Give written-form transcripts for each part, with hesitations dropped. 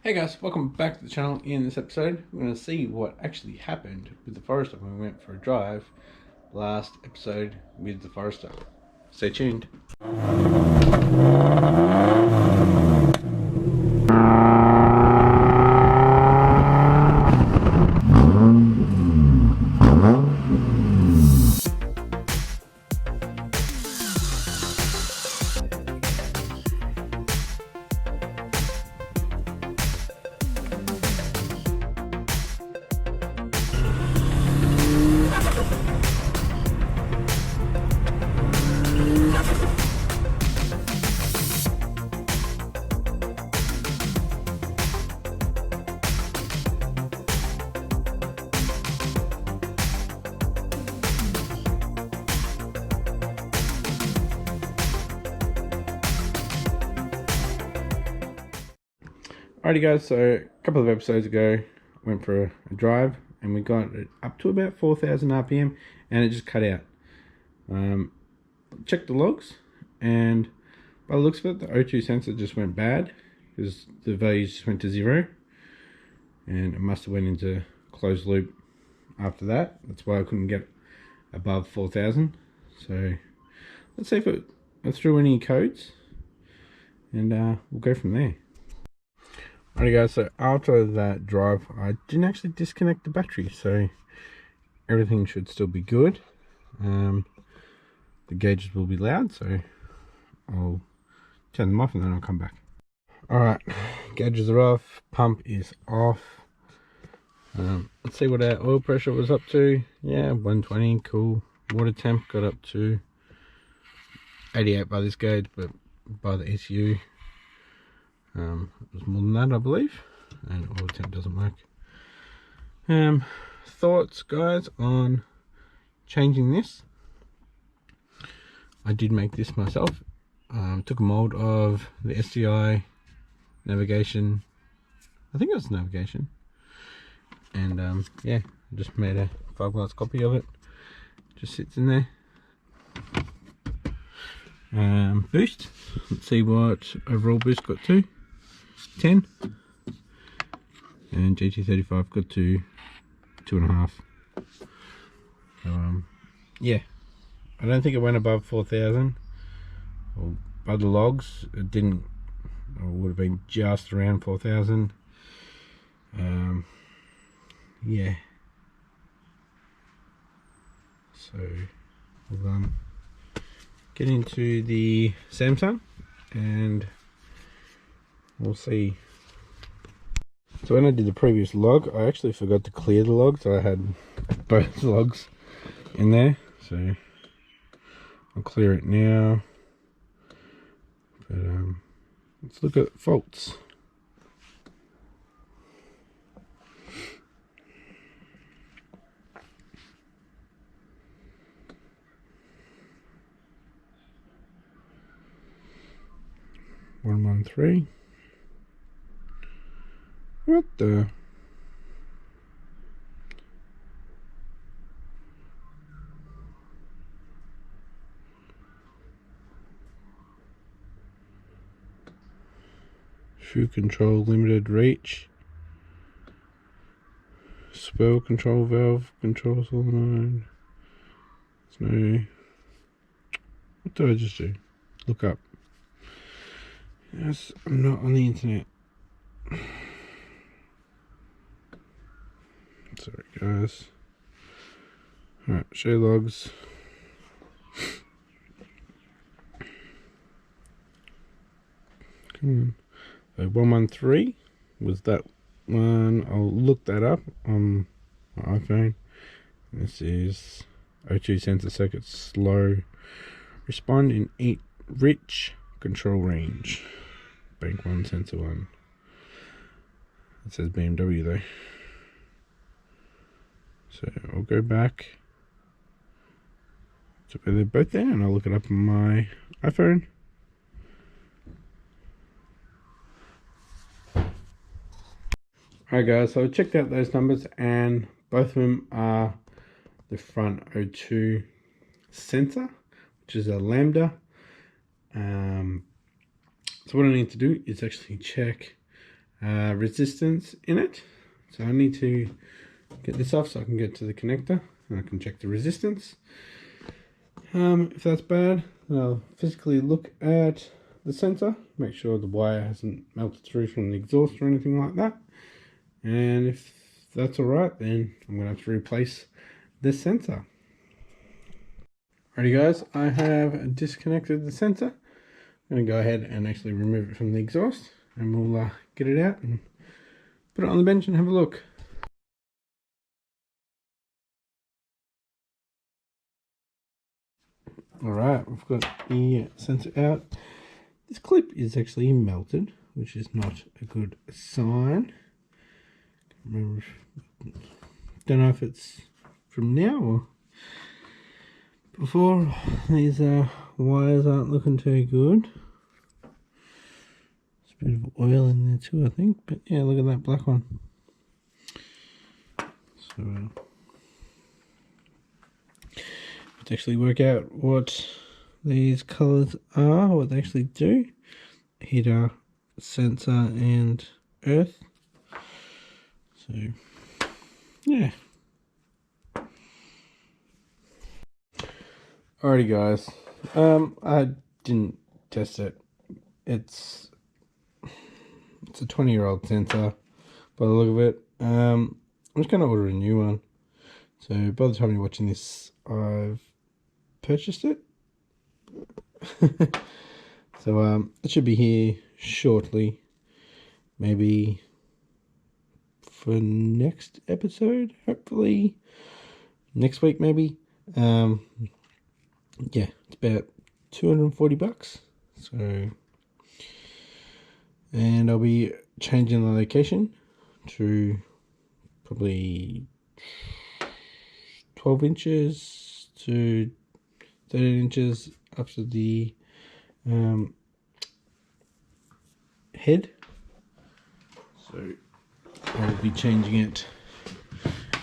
Hey guys, welcome back to the channel. In this episode, we're going to see what actually happened with the Forester when we went for a drive last episode with the Forester. Stay tuned. Alrighty guys, so a couple of episodes ago, I went for a drive and we got it up to about 4,000 RPM and it just cut out. Checked the logs and by the looks of it, the O2 sensor just went bad because the values just went to 0 and it must have went into closed loop after that. That's why I couldn't get above 4,000. So let's see if it threw any codes and we'll go from there. Alright guys, so after that drive I didn't actually disconnect the battery, so everything should still be good. The gauges will be loud, so I'll turn them off and then I'll come back. Alright, gauges are off, pump is off. Let's see what our oil pressure was up to. Yeah, 120, cool. Water temp got up to 88 by this gauge, but by the ECU it was more than that, I believe, and oil temp doesn't work. Thoughts, guys, on changing this? I did make this myself. Took a mold of the SDI navigation, I think it was navigation, and yeah, I just made a fiberglass copy of it. Just sits in there. Boost, let's see what overall boost got to. 10, and GT35 got to 2.5. So yeah, I don't think it went above 4,000. Well, by the logs it didn't, or would have been just around 4,000. Yeah, so we'll get into the Samsung and we'll see. So when I did the previous log, I actually forgot to clear the log, so I had both logs in there. So I'll clear it now. But let's look at faults. One, 1, 3. What the? Shoe control limited reach. Swirl control valve control solenoid. There's no. What did I just do? Look up. Yes, I'm not on the internet. Sorry guys. Alright, show logs. Come on. So 113 was that one. I'll look that up on my iPhone. This is O2 sensor circuit slow. Respond in 8 rich control range. Bank 1, sensor 1. It says BMW though. So I'll go back to where they're both there and I'll look it up on my iPhone. Alright guys, so I checked out those numbers and both of them are the front O2 sensor, which is a lambda. So what I need to do is actually check resistance in it. So I need to get this off so I can get to the connector and I can check the resistance. If that's bad, then I'll physically look at the sensor, make sure the wire hasn't melted through from the exhaust or anything like that. And if that's alright, then I'm going to have to replace this sensor. Alrighty guys, I have disconnected the sensor. I'm going to go ahead and actually remove it from the exhaust, and we'll get it out and put it on the bench and have a look. Alright, we've got the sensor out. This clip is actually melted, which is not a good sign. Don't know if it's from now or before. These wires aren't looking too good. There's a bit of oil in there too, I think. But yeah, look at that black one. So let's actually work out what these colours are, what they actually do. Heater, sensor, and earth. So yeah. Alrighty guys, I didn't test it. It's a 20-year-old sensor by the look of it. I'm just going to order a new one. So by the time you're watching this, I've purchased it. So it should be here shortly, maybe for next episode, hopefully next week maybe. Yeah, it's about 240 bucks. So, and I'll be changing the location to probably 12 inches to 13 inches up to the head. So I'll be changing it.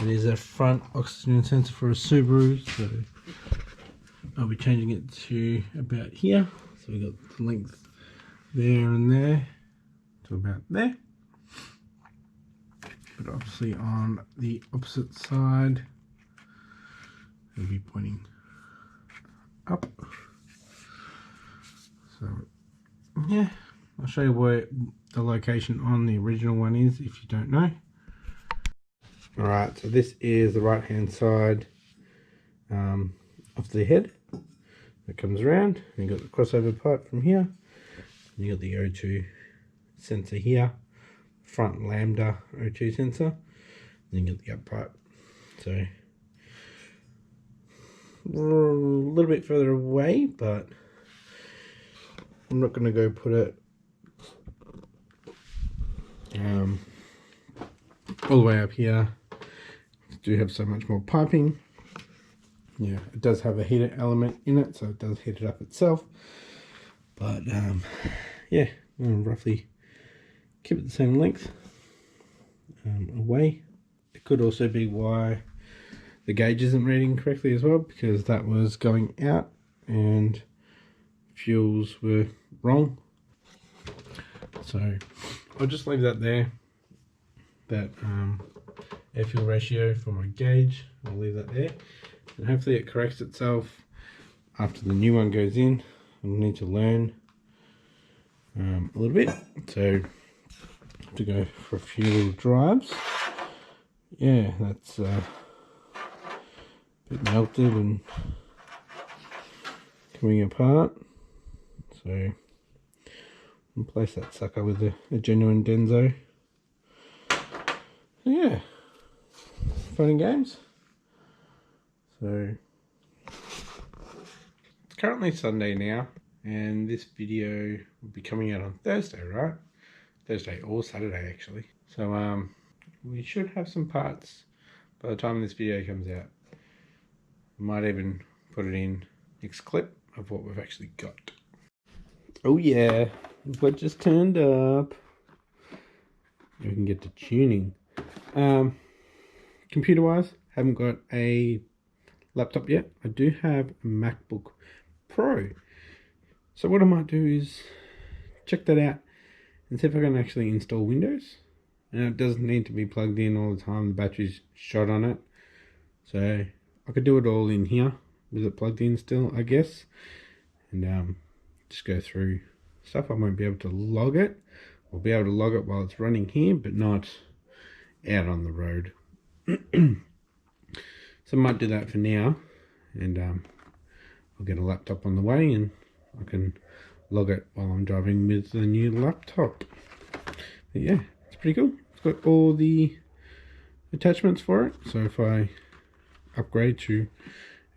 It is a front oxygen sensor for a Subaru, so I'll be changing it to about here. So we got the length there and there to about there. But obviously on the opposite side, it'll be pointing up. So yeah, I'll show you where the location on the original one is if you don't know. Alright, so this is the right hand side of the head. It comes around, and you've got the crossover pipe from here, and you've got the O2 sensor here, front lambda O2 sensor, and you got the up pipe. So a little bit further away, but I'm not going to go put it all the way up here. I do have so much more piping. Yeah, it does have a heater element in it, so it does heat it up itself. But yeah, roughly keep it the same length away. It could also be why the gauge isn't reading correctly as well, because that was going out and fuels were wrong. So I'll just leave that there. That air fuel ratio for my gauge, I'll leave that there. And hopefully it corrects itself after the new one goes in. I need to learn a little bit, so to go for a few little drives. Yeah, that's a bit melted and coming apart. So replace that sucker with a genuine Denso. So yeah, fun and games. So it's currently Sunday now, and this video will be coming out on Thursday, right? Thursday or Saturday actually. So we should have some parts by the time this video comes out. I might even put it in next clip of what we've actually got. Oh yeah, what just turned up. We can get to tuning. Computer wise, haven't got a laptop yet. I do have a MacBook Pro. So what I might do is check that out and see if I can actually install Windows. And it doesn't need to be plugged in all the time. The battery's shot on it, so I could do it all in here with it plugged in still, I guess, and just go through stuff. I won't be able to log it. I'll be able to log it while it's running here, but not out on the road. So I might do that for now, and I'll get a laptop on the way and I can log it while I'm driving with the new laptop. But yeah, it's pretty cool. It's got all the attachments for it, so if I upgrade to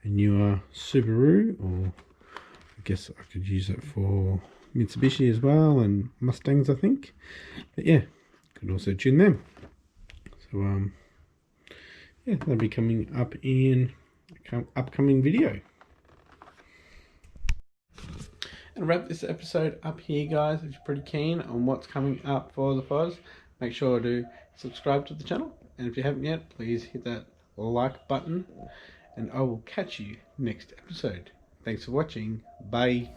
a newer Subaru, or I guess I could use it for Mitsubishi as well, and Mustangs I think, but yeah, could also tune them. So yeah, that'll be coming up in an upcoming video. And wrap this episode up here, guys. If you're pretty keen on what's coming up for the Foz, make sure to subscribe to the channel, and if you haven't yet, please hit that like button, and I will catch you next episode. Thanks for watching. Bye.